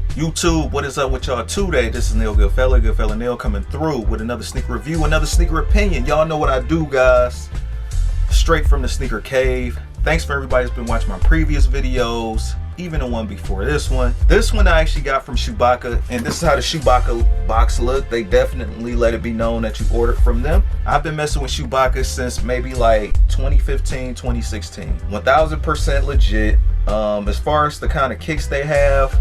YouTube, what is up with y'all today? This is Neil Goodfella Neil, coming through with another sneaker review, another sneaker opinion. Y'all know what I do, guys. Straight from the sneaker cave. Thanks for everybody that's been watching my previous videos, even the one before this one. This one I actually got from Chewbacca, and this is how the Chewbacca box look. They definitely let it be known that you ordered from them. I've been messing with Chewbacca since maybe like 2015, 2016. 1000% legit. As far as the kind of kicks they have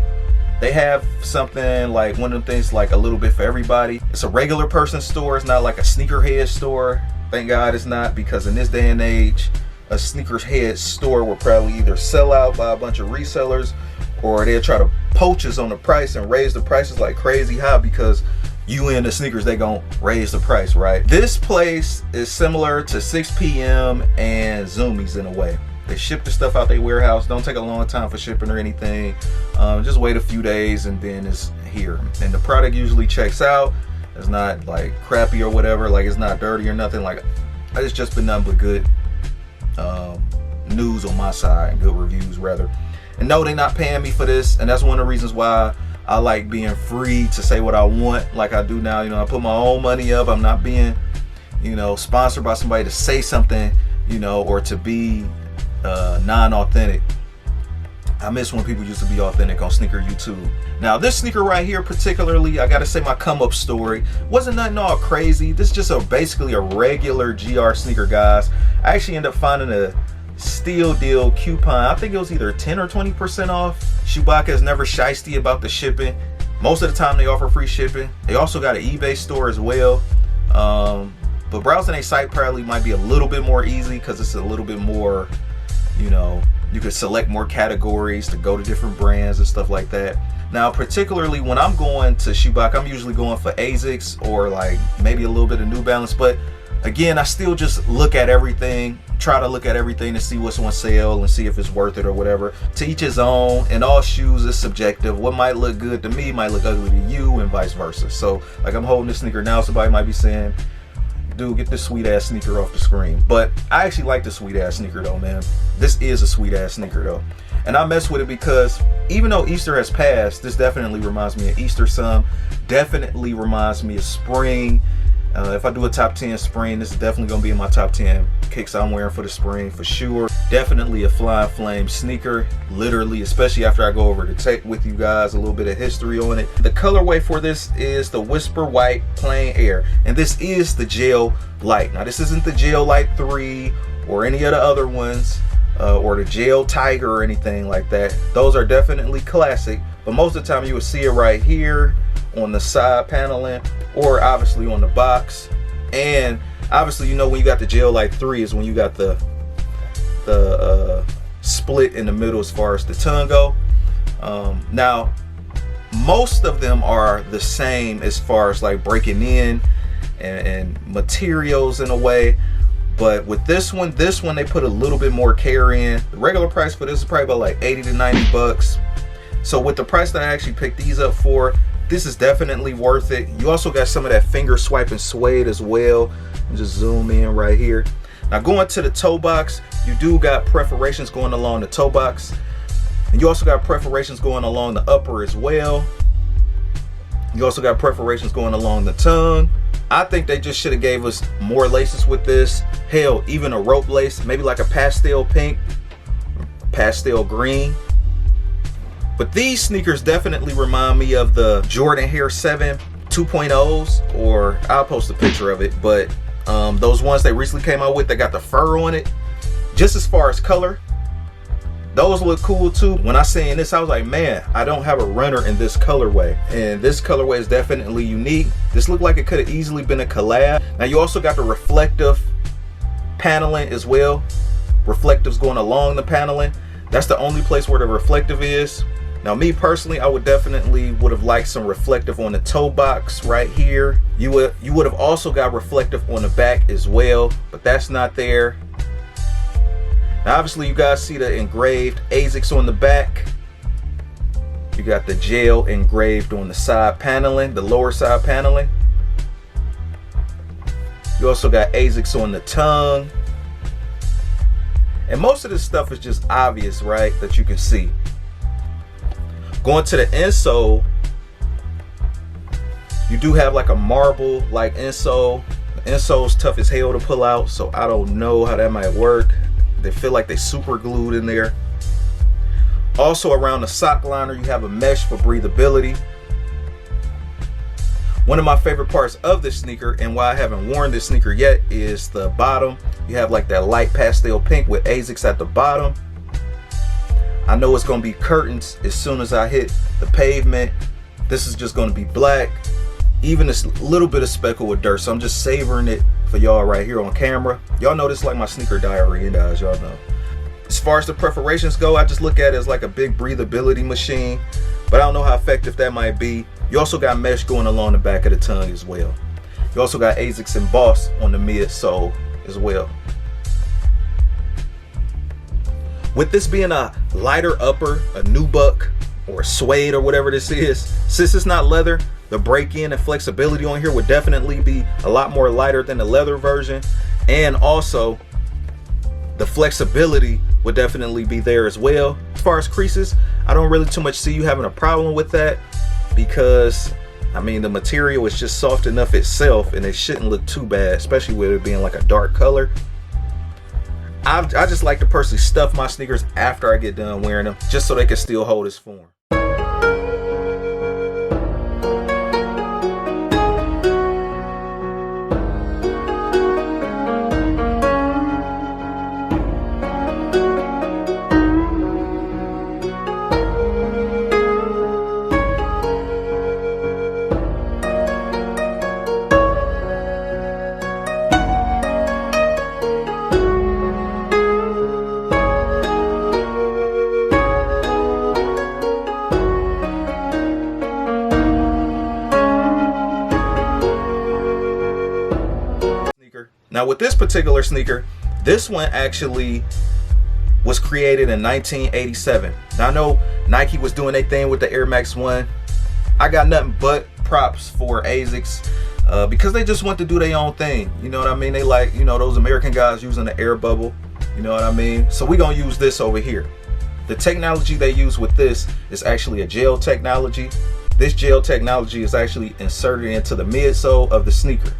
something like one of them things, like a little bit for everybody. It's a regular person store. It's not like a sneakerhead store. Thank God it's not, because in this day and age, a sneakerhead store will probably either sell out by a bunch of resellers, or they'll try to poach us on the price and raise the prices like crazy high, because you in the sneakers, they gonna raise the price, right? This place is similar to 6 PM and Zoomies in a way. They ship the stuff out their warehouse. Don't take a long time for shipping or anything. Just wait a few days and then it's here. And the product usually checks out. It's not like crappy or whatever. Like, it's not dirty or nothing. Like, it's just been nothing but good news on my side, good reviews rather. And no, they're not paying me for this, and that's one of the reasons why I like being free to say what I want, like I do now. You know, I put my own money up. I'm not being, you know, sponsored by somebody to say something, you know, or to be non-authentic. I miss when people used to be authentic on sneaker YouTube. Now this sneaker right here particularly, I gotta say my come up story wasn't nothing all crazy. This is just basically a regular GR sneaker, guys. I actually ended up finding a steal deal coupon. I think it was either 10 or 20% off. Chewbacca is never shysty about the shipping. Most of the time they offer free shipping. They also got an eBay store as well. But browsing a site probably might be a little bit more easy, because it's a little bit more, you know, you could select more categories to go to different brands and stuff like that. Now, particularly when I'm going to Chewbacca, I'm usually going for Asics or like maybe a little bit of New Balance. But again, I still just look at everything, try to look at everything to see what's on sale and see if it's worth it or whatever. To each his own, and all shoes is subjective. What might look good to me might look ugly to you, and vice versa. So like, I'm holding this sneaker now, somebody might be saying, dude, get this sweet ass sneaker off the screen. But I actually like the sweet ass sneaker though, man. This is a sweet ass sneaker though. And I mess with it because even though Easter has passed, this definitely reminds me of Easter some. Definitely reminds me of spring. If I do a top 10 spring, this is definitely gonna be in my top 10 kicks I'm wearing for the spring for sure. Definitely a Flying Flame sneaker, literally, especially after I go over to take with you guys a little bit of history on it. The colorway for this is the Whisper White Plein Air, and this is the Gel-Lyte. Now this isn't the Gel-Lyte 3 or any of the other ones, or the Gel Tiger or anything like that. Those are definitely classic, but most of the time you will see it right here on the side paneling, or obviously on the box. And obviously, you know, when you got the Gel-Lyte 3 is when you got the split in the middle as far as the tongue go. Now most of them are the same as far as like breaking in and materials in a way, but with this one they put a little bit more care in. The regular price for this is probably about like 80 to 90 bucks. So with the price that I actually picked these up for, this is definitely worth it. You also got some of that finger swiping suede as well. Just zoom in right here. Now going to the toe box, you do got perforations going along the toe box, and you also got perforations going along the upper as well. You also got perforations going along the tongue. I think they just should have gave us more laces with this. Hell, even a rope lace, maybe like a pastel pink, pastel green. But these sneakers definitely remind me of the Jordan Hair 7 2.0s, or I'll post a picture of it, but those ones they recently came out with, they got the fur on it. Just as far as color, those look cool too. When I seen this, I was like, man, I don't have a runner in this colorway, and this colorway is definitely unique. This looked like it could have easily been a collab. Now you also got the reflective paneling as well. Reflectives going along the paneling. That's the only place where the reflective is. Now me personally, I would have liked some reflective on the toe box right here. You would have also got reflective on the back as well, but that's not there. Now obviously you guys see the engraved Asics on the back. You got the gel engraved on the side paneling, the lower side paneling. You also got Asics on the tongue. And most of this stuff is just obvious, right, that you can see. Going to the insole, you do have like a marble like insole. The insole's tough as hell to pull out, so I don't know how that might work. They feel like they super glued in there. Also around the sock liner, you have a mesh for breathability. One of my favorite parts of this sneaker, and why I haven't worn this sneaker yet, is the bottom. You have like that light pastel pink with Asics at the bottom. I know it's gonna be curtains as soon as I hit the pavement. This is just gonna be black, even a little bit of speckle with dirt. So I'm just savoring it for y'all right here on camera. Y'all know this is like my sneaker diary, and as y'all know. As far as the perforations go, I just look at it as like a big breathability machine, but I don't know how effective that might be. You also got mesh going along the back of the tongue as well. You also got Asics embossed on the midsole as well. With this being a lighter upper, a nubuck or suede or whatever this is, since it's not leather, the break-in and flexibility on here would definitely be a lot more lighter than the leather version. And also the flexibility would definitely be there as well. As far as creases, I don't really too much see you having a problem with that, because I mean the material is just soft enough itself and it shouldn't look too bad, especially with it being like a dark color. I just like to personally stuff my sneakers after I get done wearing them, just so they can still hold its form. Now with this particular sneaker, this one actually was created in 1987. Now I know Nike was doing their thing with the Air Max 1. I got nothing but props for Asics because they just want to do their own thing. You know what I mean? They like, you know, those American guys using the air bubble. You know what I mean? So we're gonna use this over here. The technology they use with this is actually a gel technology. This gel technology is actually inserted into the midsole of the sneaker.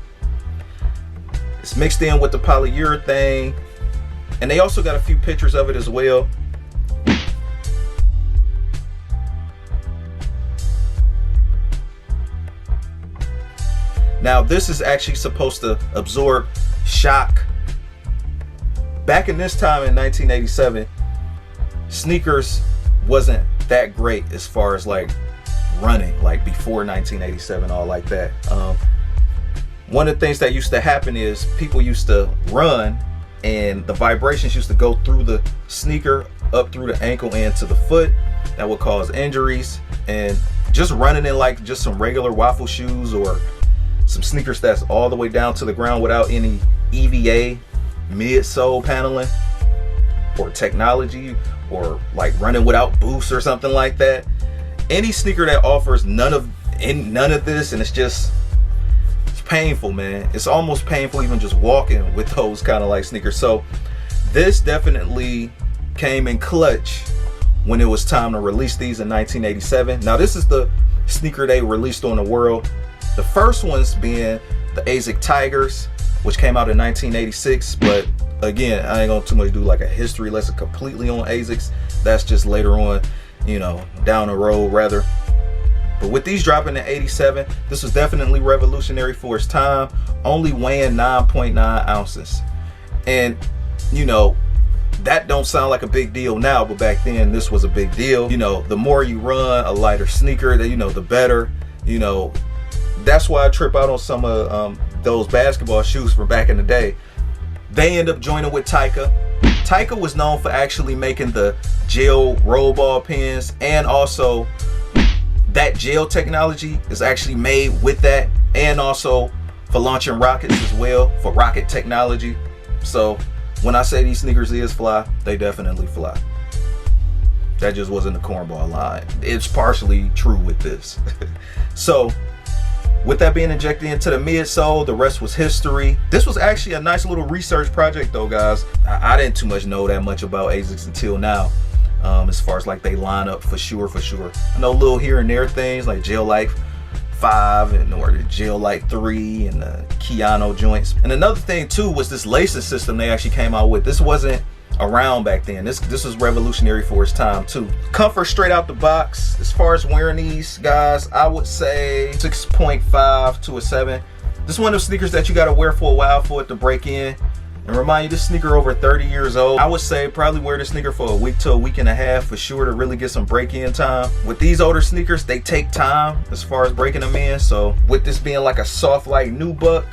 It's mixed in with the polyurethane, and they also got a few pictures of it as well. Now this is actually supposed to absorb shock. Back in this time in 1987, sneakers wasn't that great as far as like running, like before 1987, all like that. One of the things that used to happen is people used to run and the vibrations used to go through the sneaker up through the ankle and to the foot. That would cause injuries. And just running in like just some regular waffle shoes or some sneakers that's all the way down to the ground without any EVA midsole paneling or technology, or like running without boosts or something like that. Any sneaker that offers none of this, and it's painful, man. It's almost painful even just walking with those kind of like sneakers. So this definitely came in clutch when it was time to release these in 1987. Now this is the sneaker they released on the world. The first ones being the Asics Tigers, which came out in 1986. But again, I ain't gonna too much do like a history lesson completely on Asics. That's just later on, you know, down the road rather. But with these dropping in 87, this was definitely revolutionary for its time, only weighing 9.9 ounces. And, you know, that don't sound like a big deal now, but back then this was a big deal. You know, the more you run a lighter sneaker, you know, the better. You know, that's why I trip out on some of those basketball shoes from back in the day. They end up joining with Taika. Taika was known for actually making the gel roll ball pins, and also that gel technology is actually made with that, and also for launching rockets as well, for rocket technology. So when I say these sneakers is fly, they definitely fly. That just wasn't a cornball line. It's partially true with this. So with that being injected into the midsole, the rest was history. This was actually a nice little research project though, guys. I didn't too much know that much about Asics until now. as far as like they line up for sure. I know little here and there things like Gel-Lyte 5 and or the Gel-Lyte 3 and the Keanu joints. And another thing too was this lacing system they actually came out with. This wasn't around back then. This was revolutionary for its time too. Comfort straight out the box. As far as wearing these guys, I would say 6.5 to a 7. This is one of those sneakers that you got to wear for a while for it to break in. And remind you, this sneaker over 30 years old. I would say probably wear this sneaker for a week to a week and a half for sure to really get some break-in time. With these older sneakers, they take time as far as breaking them in. So with this being like a soft like nubuck,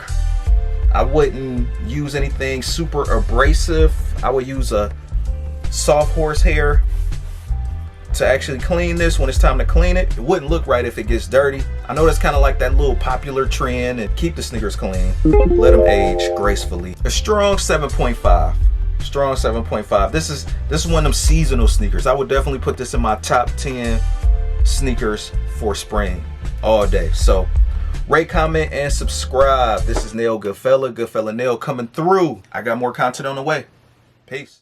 I wouldn't use anything super abrasive. I would use a soft horsehair to actually clean this when it's time to clean it. It wouldn't look right if it gets dirty. I know that's kind of like that little popular trend, and keep the sneakers clean. Let them age gracefully. A strong 7.5. Strong 7.5. This is one of them seasonal sneakers. I would definitely put this in my top 10 sneakers for spring all day. So rate, comment, and subscribe. This is Nail Goodfella Nail coming through. I got more content on the way. Peace.